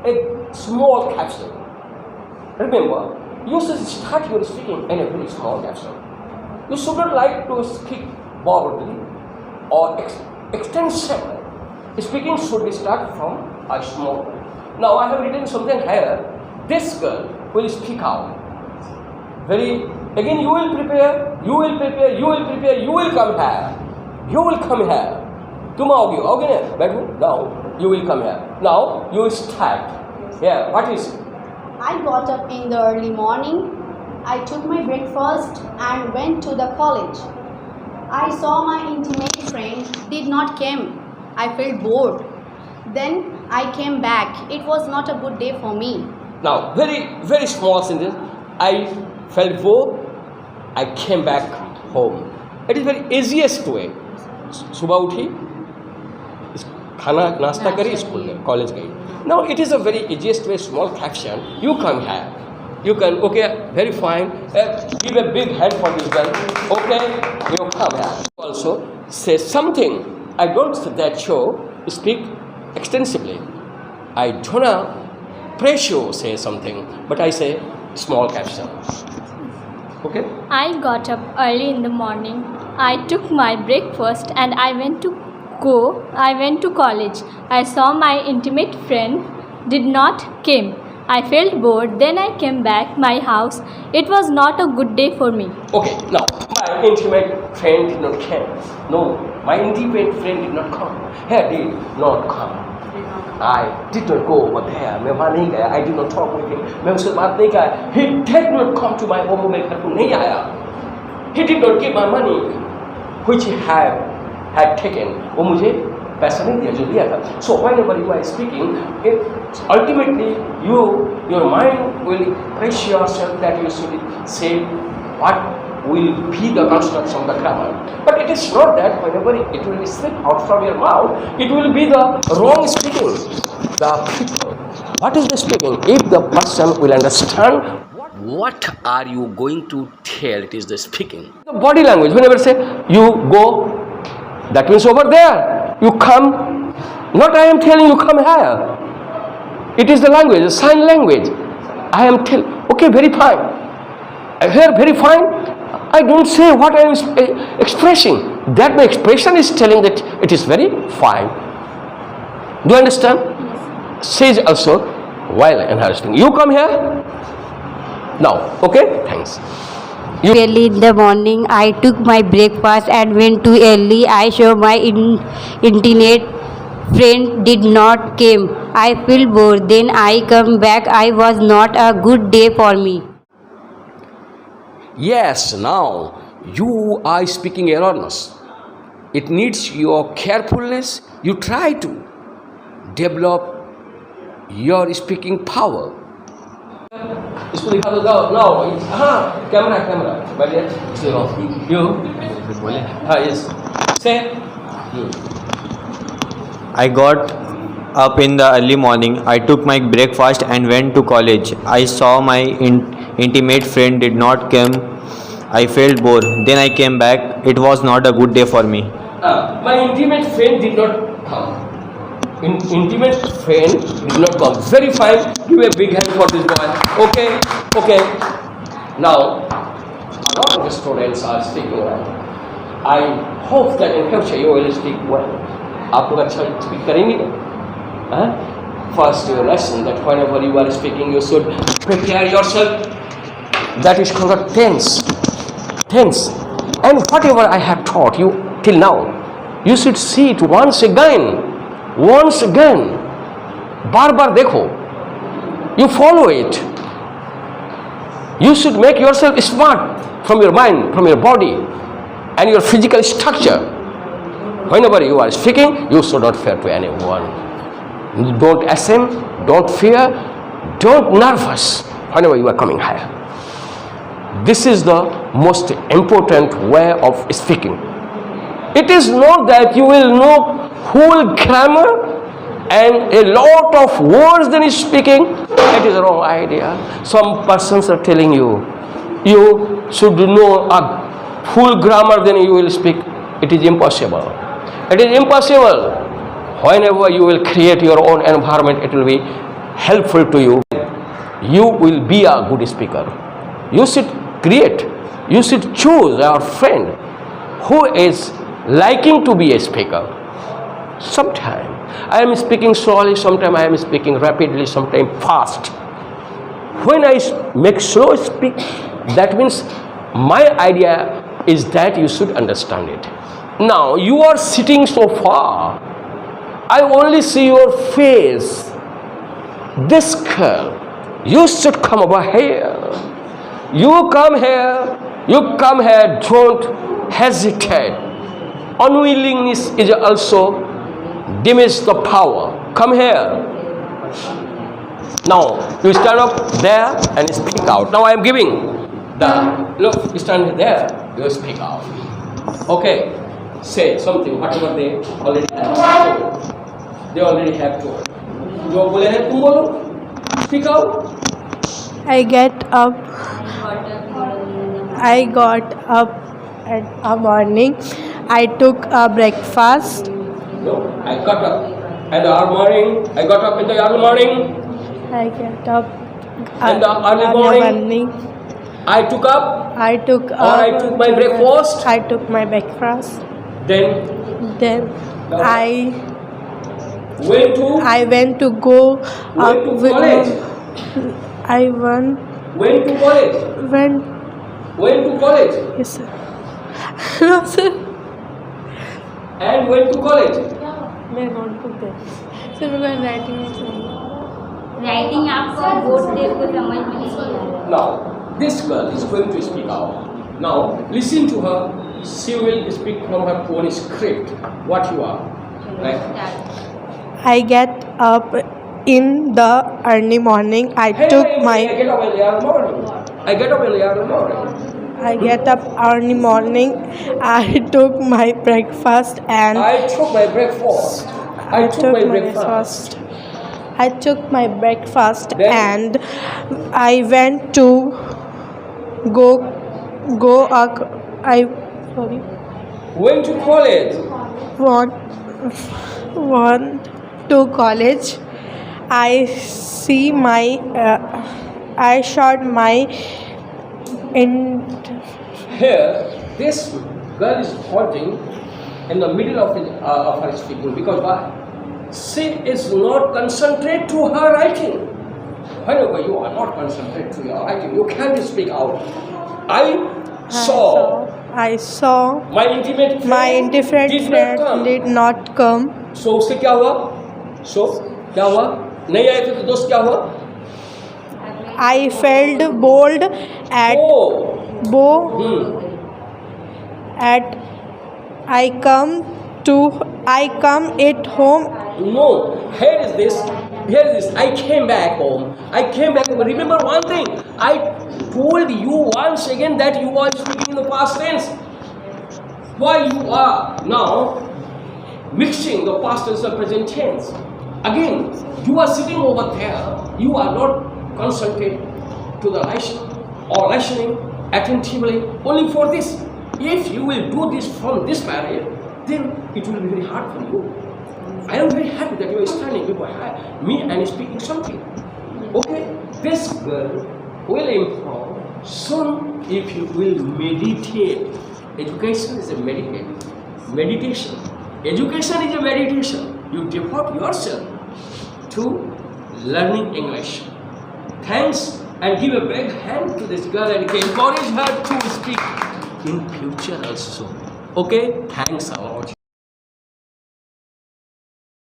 a small capsule. Remember, you should start your speaking in a very small capsule. You should not like to speak boldly or extensively. Speaking should start from a small. Now I have written something here. This girl will speak out. Again you will prepare, you will prepare, you will prepare, you will come here. You will come here. तुम आओगे ना बैठो. Now you will come here. Now you will start. Yeah, what is it? I got up in the early morning. I took my breakfast and went to the college. I saw my intimate friend did not come. I felt bored. Then I came back. It was not a good day for me. Now, very, very small sentence. I felt bored. I came back home. It is very easiest way. सुबह उठी, खाना नाश्ता करी, school गई, college गई. Now it is a very easiest way, small caption. You come here. You can, okay, very fine. Give a big hand for this girl. Okay, you come here. Also say something. I don't say that show. Speak extensively. I don't pressure say something, but I say small caption. Okay. I got up early in the morning. I took my breakfast and I went to college. I saw my intimate friend did not came. I felt bored. Then I came back my house. It was not a good day for me. Okay, now my intimate friend did not come. No, my intimate friend did not come. He did not come. I did not go over there. मैं वहाँ नहीं गया. I did not talk with him. मैं उससे बात नहीं किया. He did not come to my home. मेरे घर को नहीं आया. He did not give my money, which he had taken. वो मुझे पैसा नहीं दिया जो दिया था. So whenever you are speaking, ultimately your mind will pressure yourself that you should say what will be the construction of the grammar. But it is not that whenever it will slip out from your mouth, it will be the wrong speaking. The people. What is the speaking? If the person will understand what are you going to tell, it is the speaking. The body language. Whenever say you go, that means over there. You come. Not I am telling you come here. It is the language, the sign language. I am telling. Okay, very fine. Here, very fine. I don't say what I am expressing. That my expression is telling that it is very fine. Do you understand? Yes. Says also while enhancing. You come here. Now, okay? Thanks. Early in the morning, I took my breakfast and went to early. I saw my intimate friend did not came. I feel bored. Then I come back. I was not a good day for me. Yes, now you are speaking erroneous. It needs your carefulness. You try to develop your speaking power. इसको दिखा दो now. हाँ, camera. But you बोले. हाँ, yes. Say. I got up in the early morning. I took my breakfast and went to college. I saw my intimate friend did not come. I felt bored. Then I came back. It was not a good day for me. My intimate friend did not come. Intimate friend did not come. Very fine. Give a big hand for this boy. Okay. Now, a lot of students are speaking well. I hope that in future you will speak well. आप लोग अच्छा speak करेंगे ना? First your lesson that whenever you are speaking you should prepare yourself. That is called tense. And whatever I have taught you till now, you should see it once again. बार देखो. You follow it. You should make yourself smart from your mind, from your body, and your physical structure. Whenever you are speaking, you should not fear to anyone. Don't assume, don't fear, don't nervous whenever you are coming higher. This is the most important way of speaking. It is not that you will know whole grammar and a lot of words than speaking. It is a wrong idea. Some persons are telling you should know a full grammar then you will speak. It is impossible. Whenever you will create your own environment, it will be helpful to you, you will be a good speaker. You should you should choose a friend who is liking to be a speaker. Sometimes I am speaking slowly, sometimes I am speaking rapidly, sometimes fast. When I make slow speak, that means my idea is that you should understand it. Now you are sitting so far, I only see your face. This girl, you should come over here. You come here, don't hesitate. Unwillingness is also diminish the power. Come here. Now you stand up there and speak out. Now I am giving look, you stand there, you speak out. Okay, say something, whatever they already have. They already have to. जो बोले हैं तुम बोलो. Speak out. I got up at a morning. I took a breakfast. No, I got up in the early morning. I got up in the early morning. I get up In the early morning. I took my breakfast. I took my breakfast. Then I went went to go up to college. I went Went to college. Went to college. Yes, sir. No, sir. And went to college. मैं note book दे sir मेरे को writing नहीं चाहिए writing आपको board से को समझ में नहीं आ रहा. Now, this girl is going to speak out. Now, listen to her. She will speak from her own script. What you are, right? I get up in the early morning. I I took my get up in the early morning. I get up in the early morning. I get up early morning. I took my breakfast and I took my breakfast. I took my breakfast. I took my breakfast Then- and I went to go I sorry Went to college. want to college. I see my I shot my in Here, this girl is halting in the middle of her speaking because why? She is not concentrate to her writing. Whenever you are not concentrate to your writing, you can't speak out. I saw my intimate friend did not come. did not come. So उससे क्या हुआ? So क्या हुआ? नहीं आए थे तो दोस्त क्या हुआ? I felt bold at at I come at home. No, here is this. I came back home. Remember one thing. I told you once again that you are speaking in the past tense. Why you are now mixing the past tense and present tense? Again, you are sitting over there. You are not concentrated to the lesson or listening attentively only for this. If you will do this from this period, then it will be very hard for you. I am very happy that you are standing before me and speaking something. Okay, this girl will improve soon if you will meditate. Education is a meditation. Education is a meditation. You devote yourself to learning English. Thanks, and give a big hand to this girl and encourage her to speak in future also. Okay, thanks a lot.